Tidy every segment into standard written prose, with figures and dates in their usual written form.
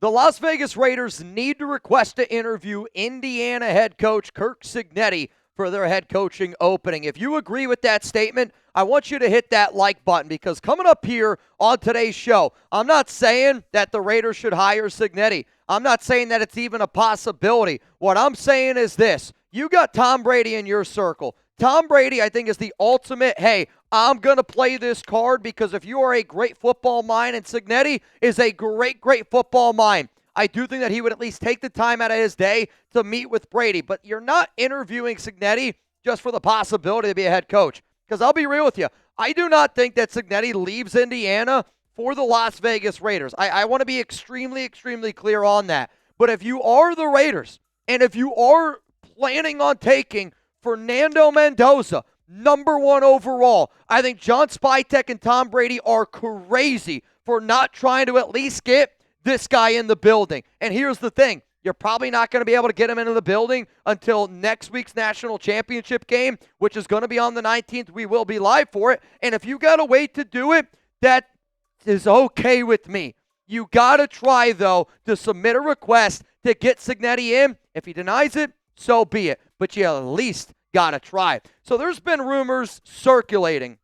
The Las Vegas Raiders need to request to interview Indiana head coach Curt Cignetti for their head coaching opening. If you agree with that statement, I want you to hit that like button, because coming up here on today's show, I'm not saying that the Raiders should hire Signetti. I'm not saying that it's even a possibility. What I'm saying is this. You got Tom Brady in your circle. Tom Brady, I think, is the ultimate, hey, I'm going to play this card, because if you are a great football mind, and Signetti is a great, great football mind, I do think that he would at least take the time out of his day to meet with Brady. But you're not interviewing Signetti just for the possibility to be a head coach. Because I'll be real with you, I do not think that Signetti leaves Indiana for the Las Vegas Raiders. I want to be extremely, extremely clear on that. But if you are the Raiders, and if you are planning on taking Fernando Mendoza, number 1 overall, I think John Spytek and Tom Brady are crazy for not trying to at least get this guy in the building. And here's the thing. You're probably not going to be able to get him into the building until next week's national championship game, which is going to be on the 19th. We will be live for it. And if you got to wait to do it, that is okay with me. You got to try, though, to submit a request to get Signetti in. If he denies it, so be it. But you at least got to try. So there's been rumors circulating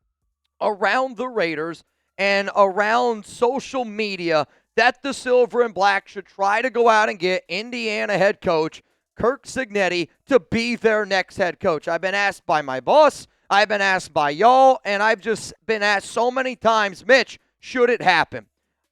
around the Raiders and around social media that the Silver and Black should try to go out and get Indiana head coach Curt Cignetti to be their next head coach. I've been asked by my boss, I've been asked by y'all, and I've just been asked so many times, Mitch, should it happen?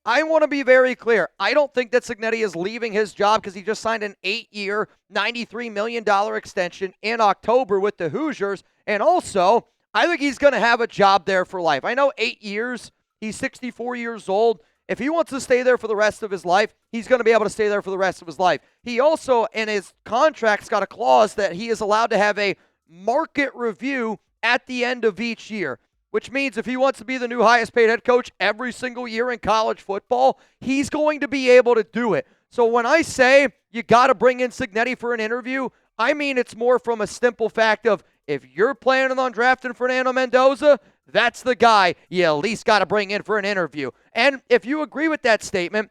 I want to be very clear. I don't think that Signetti is leaving his job because he just signed an 8-year, $93 million extension in October with the Hoosiers. And also, I think he's going to have a job there for life. I know 8 years, he's 64 years old. If he wants to stay there for the rest of his life, he's going to be able to stay there for the rest of his life. He also, in his contract's got a clause that he is allowed to have a market review at the end of each year, which means if he wants to be the new highest paid head coach every single year in college football, he's going to be able to do it. So when I say you got to bring in Signetti for an interview, I mean it's more from a simple fact of if you're planning on drafting Fernando Mendoza, that's the guy you at least got to bring in for an interview. And if you agree with that statement,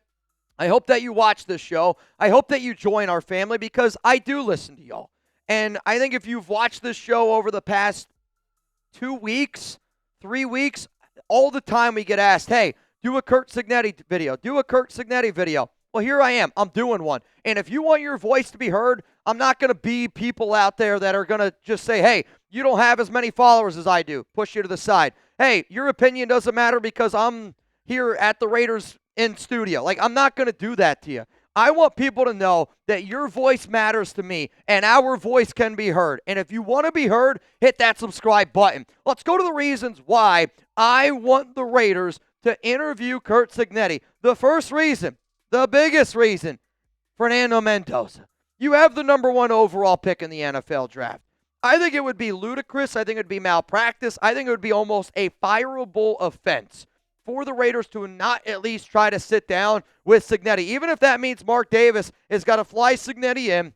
I hope that you watch this show. I hope that you join our family, because I do listen to y'all. And I think if you've watched this show over the past 2 weeks, 3 weeks, all the time we get asked, hey, do a Curt Cignetti video. Do a Curt Cignetti video. Well, here I am. I'm doing one. And if you want your voice to be heard, I'm not going to be people out there that are going to just say, hey, you don't have as many followers as I do. Push you to the side. Hey, your opinion doesn't matter because I'm here at the Raiders in studio. Like, I'm not going to do that to you. I want people to know that your voice matters to me and our voice can be heard. And if you want to be heard, hit that subscribe button. Let's go to the reasons why I want the Raiders to interview Curt Cignetti. The first reason, the biggest reason, Fernando Mendoza. You have the number 1 overall pick in the NFL draft. I think it would be ludicrous. I think it would be malpractice. I think it would be almost a fireable offense for the Raiders to not at least try to sit down with Signetti, even if that means Mark Davis has got to fly Signetti in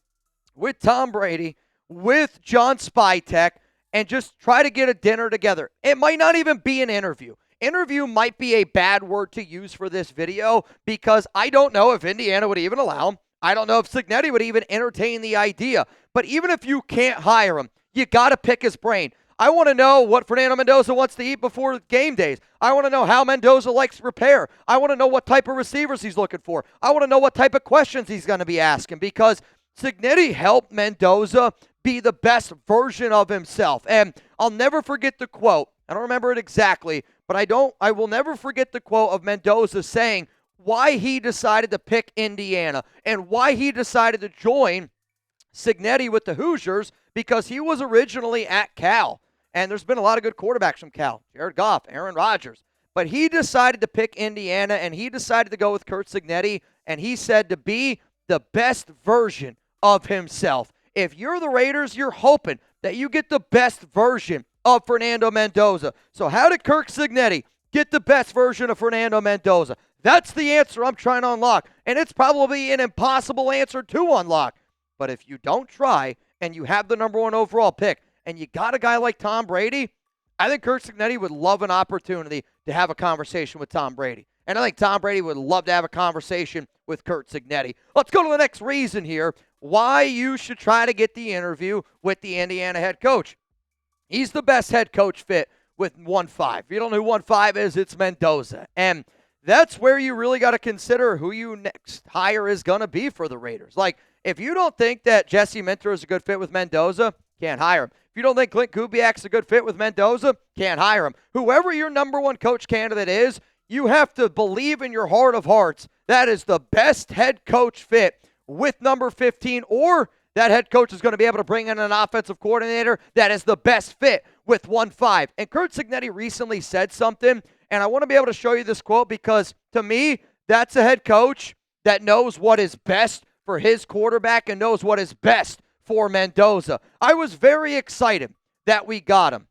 with Tom Brady, with John Spytek, and just try to get a dinner together. It might not even be an interview. Interview might be a bad word to use for this video, because I don't know if Indiana would even allow him. I don't know if Signetti would even entertain the idea. But even if you can't hire him, you got to pick his brain. I want to know what Fernando Mendoza wants to eat before game days. I want to know how Mendoza likes repair. I want to know what type of receivers he's looking for. I want to know what type of questions he's going to be asking, because Signetti helped Mendoza be the best version of himself. And I'll never forget the quote. I don't remember it exactly, but I will never forget the quote of Mendoza saying why he decided to pick Indiana and why he decided to join Signetti with the Hoosiers, because he was originally at Cal. And there's been a lot of good quarterbacks from Cal. Jared Goff, Aaron Rodgers. But he decided to pick Indiana, and he decided to go with Curt Cignetti, and he said to be the best version of himself. If you're the Raiders, you're hoping that you get the best version of Fernando Mendoza. So how did Curt Cignetti get the best version of Fernando Mendoza? That's the answer I'm trying to unlock. And it's probably an impossible answer to unlock. But if you don't try and you have the number 1 overall pick and you got a guy like Tom Brady, I think Curt Cignetti would love an opportunity to have a conversation with Tom Brady. And I think Tom Brady would love to have a conversation with Curt Cignetti. Let's go to the next reason here why you should try to get the interview with the Indiana head coach. He's the best head coach fit with 1-5. If you don't know who 1-5 is, it's Mendoza. And that's where you really got to consider who you next hire is going to be for the Raiders. Like, if you don't think that Jesse Minter is a good fit with Mendoza, can't hire him. If you don't think Clint Kubiak's a good fit with Mendoza, can't hire him. Whoever your number one coach candidate is, you have to believe in your heart of hearts that is the best head coach fit with number 15, or that head coach is going to be able to bring in an offensive coordinator that is the best fit with 1-5. And Curt Cignetti recently said something, and I want to be able to show you this quote because, to me, that's a head coach that knows what is best for his quarterback and knows what is best for Mendoza. I was very excited that we got him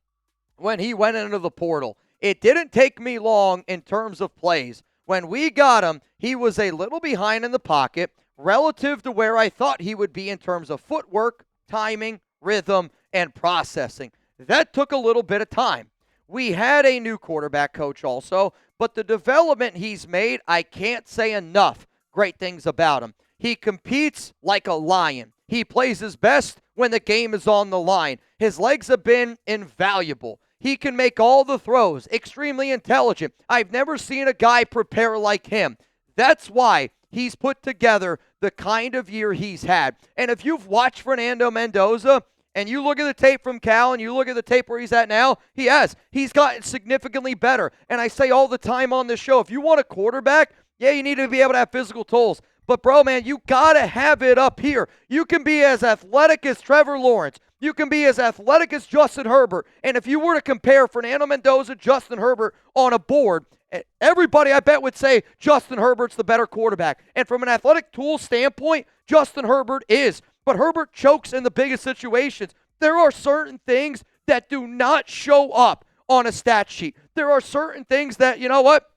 when he went into the portal. It didn't take me long in terms of plays. When we got him, he was a little behind in the pocket relative to where I thought he would be in terms of footwork, timing, rhythm, and processing. That took a little bit of time. We had a new quarterback coach also, but the development he's made, I can't say enough great things about him. He competes like a lion. He plays his best when the game is on the line. His legs have been invaluable. He can make all the throws, extremely intelligent. I've never seen a guy prepare like him. That's why he's put together the kind of year he's had. And if you've watched Fernando Mendoza, and you look at the tape from Cal and you look at the tape where he's at now, he's gotten significantly better. And I say all the time on this show, if you want a quarterback, yeah, you need to be able to have physical tools. But, bro, man, you got to have it up here. You can be as athletic as Trevor Lawrence. You can be as athletic as Justin Herbert. And if you were to compare Fernando Mendoza, Justin Herbert on a board, everybody I bet would say Justin Herbert's the better quarterback. And from an athletic tool standpoint, Justin Herbert is. But Herbert chokes in the biggest situations. There are certain things that do not show up on a stat sheet. There are certain things that, you know what,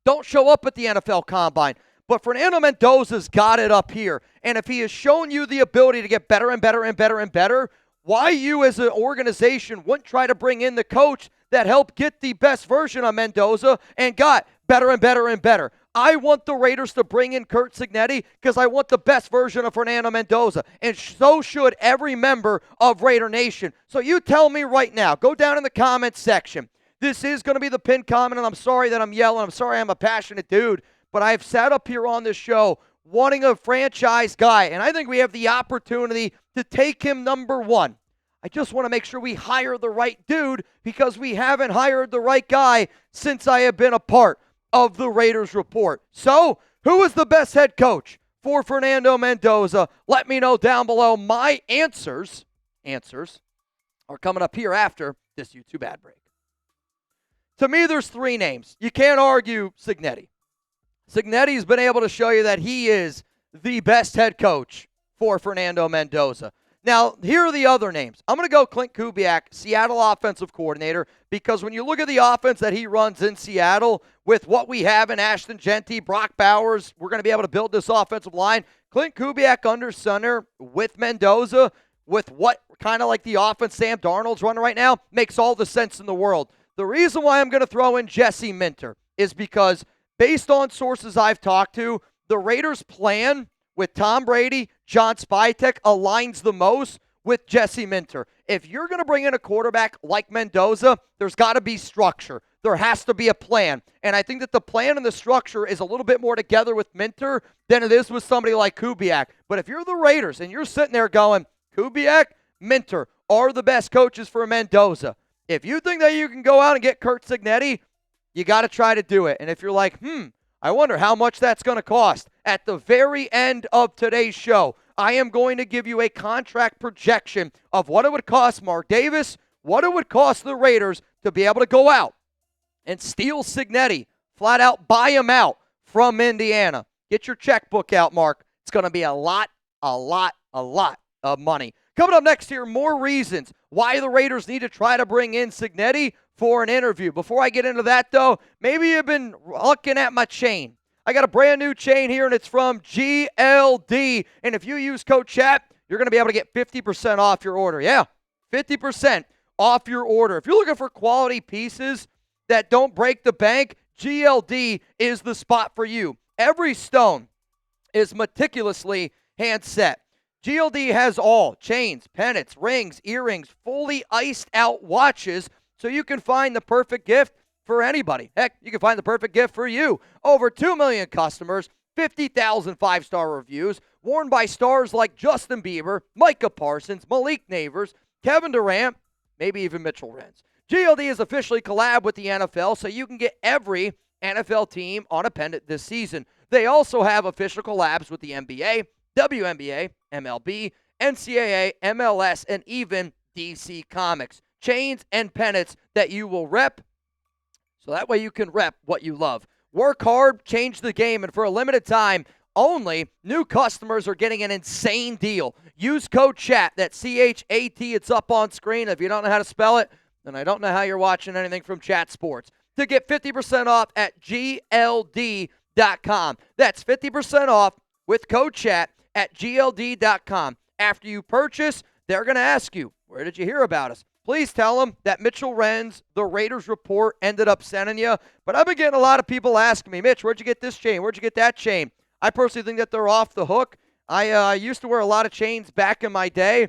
don't show up at the NFL Combine. But Fernando Mendoza's got it up here. And if he has shown you the ability to get better and better and better and better, why you as an organization wouldn't try to bring in the coach that helped get the best version of Mendoza and got better and better and better? I want the Raiders to bring in Curt Cignetti because I want the best version of Fernando Mendoza. And so should every member of Raider Nation. So you tell me right now. Go down in the comments section. This is going to be the pinned comment, and I'm sorry that I'm yelling. I'm sorry I'm a passionate dude. But I've sat up here on this show wanting a franchise guy, and I think we have the opportunity to take him number one. I just want to make sure we hire the right dude because we haven't hired the right guy since I have been a part of the Raiders Report. So, who is the best head coach for Fernando Mendoza? Let me know down below. My answers are coming up here after this YouTube ad break. To me, there's three names. You can't argue Signetti. Signetti's been able to show you that he is the best head coach for Fernando Mendoza. Now, here are the other names. I'm going to go Clint Kubiak, Seattle offensive coordinator, because when you look at the offense that he runs in Seattle with what we have in Ashton Genty, Brock Bowers, we're going to be able to build this offensive line. Clint Kubiak under center with Mendoza, with what kind of like the offense Sam Darnold's running right now, makes all the sense in the world. The reason why I'm going to throw in Jesse Minter is because based on sources I've talked to, the Raiders' plan with Tom Brady, John Spytek aligns the most with Jesse Minter. If you're going to bring in a quarterback like Mendoza, there's got to be structure. There has to be a plan. And I think that the plan and the structure is a little bit more together with Minter than it is with somebody like Kubiak. But if you're the Raiders and you're sitting there going, Kubiak, Minter are the best coaches for Mendoza. If you think that you can go out and get Curt Cignetti, you got to try to do it. And if you're like, I wonder how much that's going to cost. At the very end of today's show, I am going to give you a contract projection of what it would cost Mark Davis, what it would cost the Raiders to be able to go out and steal Signetti, flat out buy him out from Indiana. Get your checkbook out, Mark. It's going to be a lot of money. Coming up next here, more reasons why the Raiders need to try to bring in Signetti for an interview. Before I get into that, though, maybe you've been looking at my chain. I got a brand new chain here, and it's from GLD. And if you use code CHAT, you're going to be able to get 50% off your order. Yeah, 50% off your order. If you're looking for quality pieces that don't break the bank, GLD is the spot for you. Every stone is meticulously hand set. GLD has all chains, pennants, rings, earrings, fully iced out watches, so you can find the perfect gift for anybody. Heck, you can find the perfect gift for you. Over 2 million customers, 50,000 five-star reviews, worn by stars like Justin Bieber, Micah Parsons, Malik Neighbors, Kevin Durant, maybe even Mitchell Renz. GLD is officially collabed with the NFL, so you can get every NFL team on a pendant this season. They also have official collabs with the NBA, WNBA, MLB, NCAA, MLS, and even DC Comics. Chains and pennants that you will rep, so that way you can rep what you love. Work hard, change the game, and for a limited time only, new customers are getting an insane deal. Use code CHAT, that's C-H-A-T, it's up on screen. If you don't know how to spell it, then I don't know how you're watching anything from Chat Sports. To get 50% off at GLD.com. That's 50% off with code CHAT at GLD.com. After you purchase, they're going to ask you, where did you hear about us? Please tell them that Mitchell Renz, the Raiders Report, ended up sending you. But I've been getting a lot of people asking me, Mitch, where'd you get this chain? Where'd you get that chain? I personally think that they're off the hook. I used to wear a lot of chains back in my day.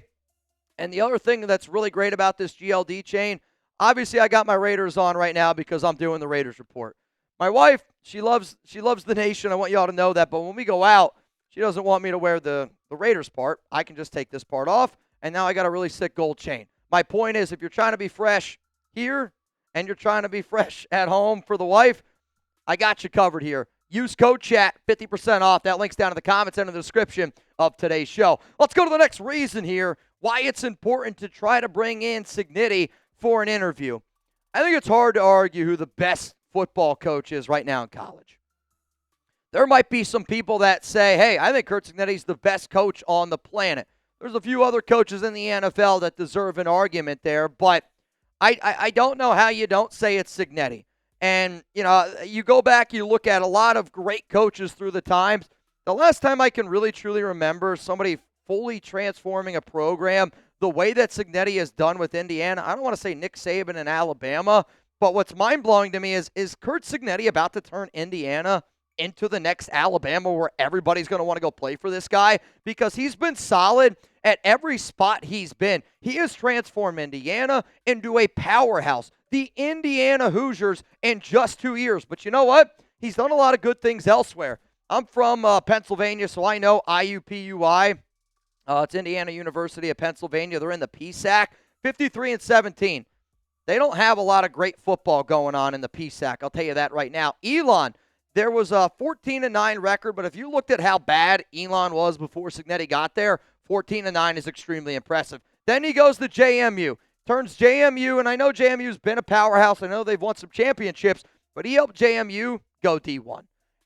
And the other thing that's really great about this GLD chain, obviously I got my Raiders on right now because I'm doing the Raiders Report. My wife, she loves the nation. I want you all to know that. But when we go out, she doesn't want me to wear the Raiders part. I can just take this part off. And now I got a really sick gold chain. My point is, if you're trying to be fresh here and you're trying to be fresh at home for the wife, I got you covered here. Use code CHAT, 50% off. That link's down in the comments and in the description of today's show. Let's go to the next reason here, why it's important to try to bring in Signetti for an interview. I think it's hard to argue who the best football coach is right now in college. There might be some people that say, hey, I think Curt Cignetti's the best coach on the planet. There's a few other coaches in the NFL that deserve an argument there, but I don't know how you don't say it's Signetti. And, you know, you go back, you look at a lot of great coaches through the times. The last time I can really, truly remember somebody fully transforming a program the way that Signetti has done with Indiana, I don't want to say Nick Saban in Alabama, but what's mind-blowing to me is Curt Cignetti about to turn Indiana into the next Alabama where everybody's going to want to go play for this guy? Because he's been solid at every spot he's been. He has transformed Indiana into a powerhouse. The Indiana Hoosiers in just 2 years. But you know what? He's done a lot of good things elsewhere. I'm from Pennsylvania, so I know IUPUI. It's Indiana University of Pennsylvania. They're in the PSAC, 53-17. They don't have a lot of great football going on in the PSAC. I'll tell you that right now. Elon, there was a 14-9 record, but if you looked at how bad Elon was before Signetti got there, 14-9 is extremely impressive. Then he goes to JMU, turns JMU, and I know JMU's been a powerhouse. I know they've won some championships, but he helped JMU go D1.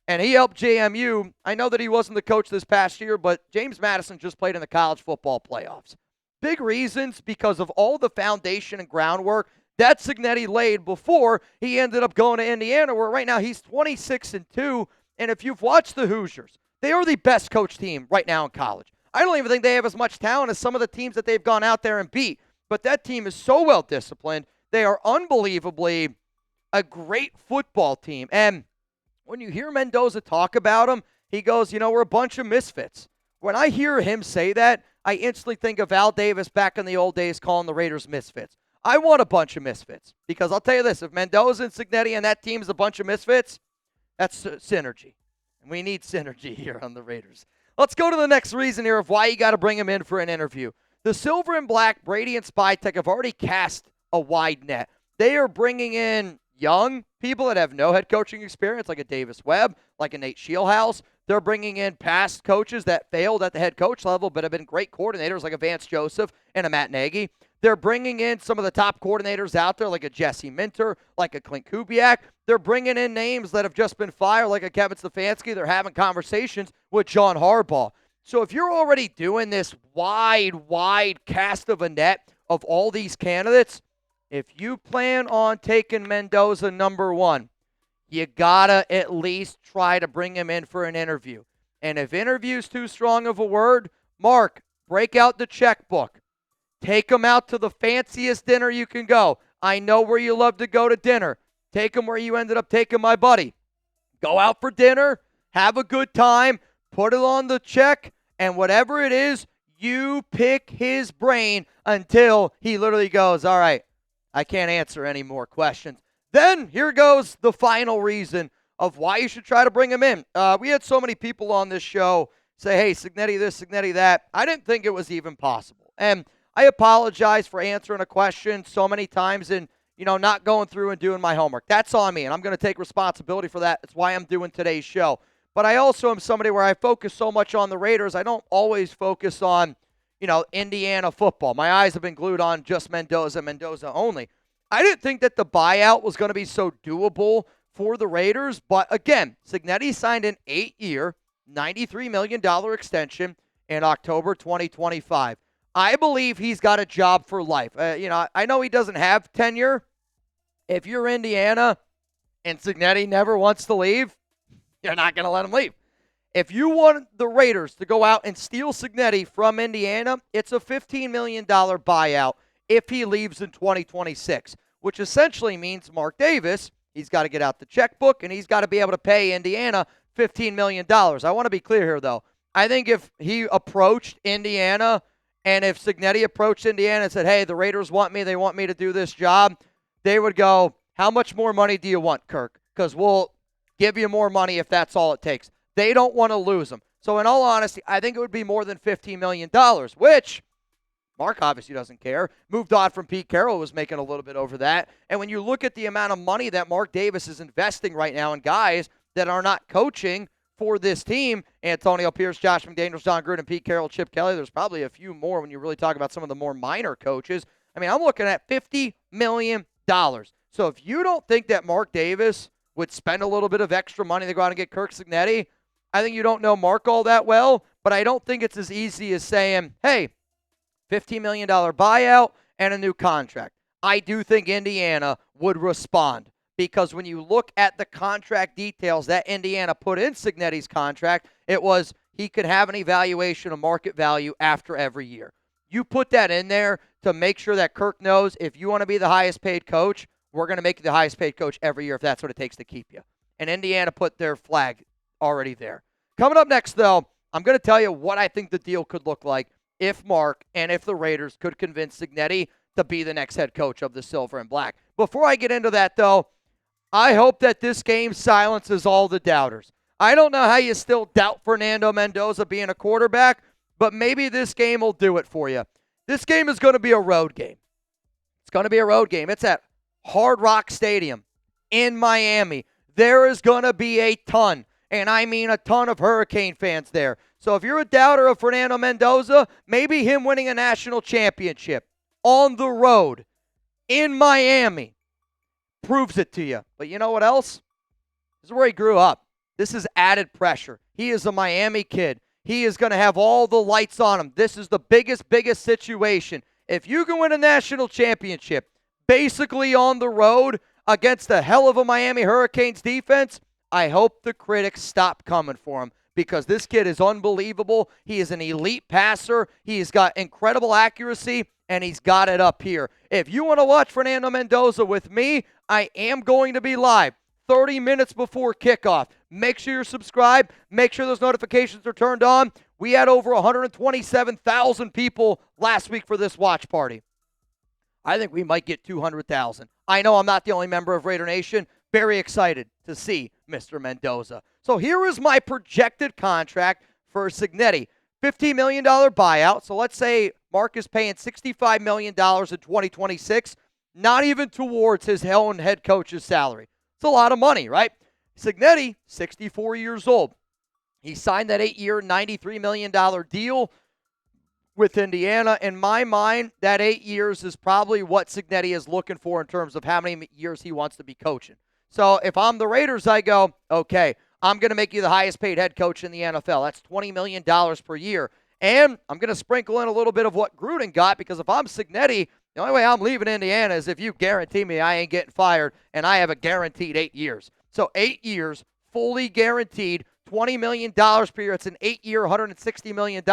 And he helped JMU. I know that he wasn't the coach this past year, but James Madison just played in the college football playoffs. Big reasons because of all the foundation and groundwork that Signetti laid before he ended up going to Indiana, where right now he's 26-2. And if you've watched the Hoosiers, they are the best coach team right now in college. I don't even think they have as much talent as some of the teams that they've gone out there and beat. But that team is so well disciplined. They are unbelievably a great football team. And when you hear Mendoza talk about them, he goes, you know, we're a bunch of misfits. When I hear him say that, I instantly think of Al Davis back in the old days calling the Raiders misfits. I want a bunch of misfits because I'll tell you this, if Mendoza and Signetti and that team is a bunch of misfits, that's synergy. And we need synergy here on the Raiders. Let's go to the next reason here of why you got to bring him in for an interview. The Silver and Black, Brady and Spytek, have already cast a wide net. They are bringing in young people that have no head coaching experience, like a Davis Webb, like a Nate Scheelhaus. They're bringing in past coaches that failed at the head coach level but have been great coordinators, like a Vance Joseph and a Matt Nagy. They're bringing in some of the top coordinators out there, like a Jesse Minter, like a Clint Kubiak. They're bringing in names that have just been fired, like a Kevin Stefanski. They're having conversations with John Harbaugh. So if you're already doing this wide cast of a net of all these candidates, if you plan on taking Mendoza number one, you gotta at least try to bring him in for an interview. And if interview's too strong of a word, Mark, break out the checkbook. Take him out to the fanciest dinner you can go. I know where you love to go to dinner. take him where you ended up taking my buddy. Go out for dinner, have a good time, put it on the check, and whatever it is, you pick his brain until he literally goes, all right, I can't answer any more questions. Then here goes the final reason of why you should try to bring him in. We had so many people on this show say, hey, Signetti this, Signetti that. I didn't think it was even possible. And I apologize for answering a question so many times and, not going through and doing my homework. That's on me, and I'm going to take responsibility for that. That's why I'm doing today's show. But I also am somebody where I focus so much on the Raiders, I don't always focus on, Indiana football. My eyes have been glued on just Mendoza only. I didn't think that the buyout was going to be so doable for the Raiders. But again, Signetti signed an 8-year, $93 million extension in October 2025. I believe he's got a job for life. I know he doesn't have tenure. If you're Indiana and Signetti never wants to leave, you're not going to let him leave. If you want the Raiders to go out and steal Signetti from Indiana, it's a $15 million buyout if he leaves in 2026, which essentially means Mark Davis, he's got to get out the checkbook, and he's got to be able to pay Indiana $15 million. I want to be clear here, though. I think if he approached Indiana and if Signetti approached Indiana and said, hey, the Raiders want me, they want me to do this job, they would go, how much more money do you want, Kirk? Because we'll give you more money if that's all it takes. They don't want to lose him. So in all honesty, I think it would be more than $15 million, which Mark obviously doesn't care. Moved on from Pete Carroll, was making a little bit over that. And when you look at the amount of money that Mark Davis is investing right now in guys that are not coaching for this team, Antonio Pierce, Josh McDaniels, John Gruden, Pete Carroll, Chip Kelly, there's probably a few more when you really talk about some of the more minor coaches. I mean, I'm looking at $50 million. So if you don't think that Mark Davis would spend a little bit of extra money to go out and get Curt Cignetti, I think you don't know Mark all that well, but I don't think it's as easy as saying, hey, $15 million buyout and a new contract. I do think Indiana would respond because when you look at the contract details that Indiana put in Signetti's contract, it was he could have an evaluation of market value after every year. You put that in there to make sure that Kirk knows if you want to be the highest paid coach, we're going to make you the highest paid coach every year if that's what it takes to keep you. And Indiana put their flag already there. Coming up next, though, I'm going to tell you what I think the deal could look like if Mark and if the Raiders could convince Signetti to be the next head coach of the Silver and Black. Before I get into that, though, I hope that this game silences all the doubters. I don't know how you still doubt Fernando Mendoza being a quarterback, but maybe this game will do it for you. This game is going to be a road game. It's going to be a road game. It's at Hard Rock Stadium in Miami. There is going to be a ton, and I mean a ton of Hurricane fans there. So if you're a doubter of Fernando Mendoza, maybe him winning a national championship on the road in Miami proves it to you. But you know what else? This is where he grew up. This is added pressure. He is a Miami kid. He is going to have all the lights on him. This is the biggest situation. If you can win a national championship basically on the road against the hell of a Miami Hurricanes defense, I hope the critics stop coming for him because this kid is unbelievable. He is an elite passer. He's got incredible accuracy, and he's got it up here. If you want to watch Fernando Mendoza with me, I am going to be live 30 minutes before kickoff. Make sure you're subscribed. Make sure those notifications are turned on. We had over 127,000 people last week for this watch party. I think we might get 200,000. I know I'm not the only member of Raider Nation. Very excited to see Mr. Mendoza. So here is my projected contract for Signetti. $15 million buyout. So let's say Mark is paying $65 million in 2026, not even towards his own head coach's salary. It's a lot of money, right? Signetti, 64 years old. He signed that 8-year, $93 million deal with Indiana. In my mind, that 8 years is probably what Signetti is looking for in terms of how many years he wants to be coaching. So if I'm the Raiders, I go, okay, I'm going to make you the highest paid head coach in the NFL. That's $20 million per year. And I'm going to sprinkle in a little bit of what Gruden got because if I'm Signetti, the only way I'm leaving Indiana is if you guarantee me I ain't getting fired and I have a guaranteed 8 years. So 8 years, fully guaranteed, $20 million per year. It's an 8-year, $160 million.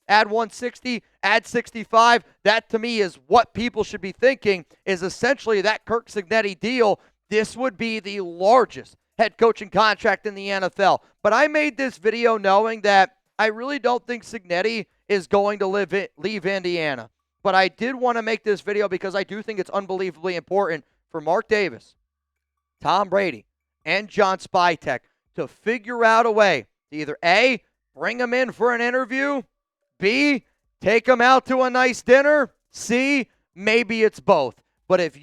Add 160, add 65. That, to me, is what people should be thinking is essentially that Curt Cignetti deal this would be the largest head coaching contract in the NFL. But I made this video knowing that I really don't think Signetti is going to leave Indiana. But I did want to make this video because I do think it's unbelievably important for Mark Davis, Tom Brady, and John Spytek to figure out a way to either A, bring him in for an interview, B, take him out to a nice dinner, C, maybe it's both. But if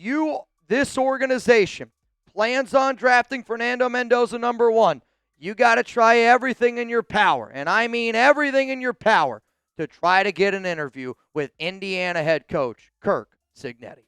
this organization, plans on drafting Fernando Mendoza #1, you got to try everything in your power, and I mean everything in your power, to try to get an interview with Indiana head coach Curt Cignetti.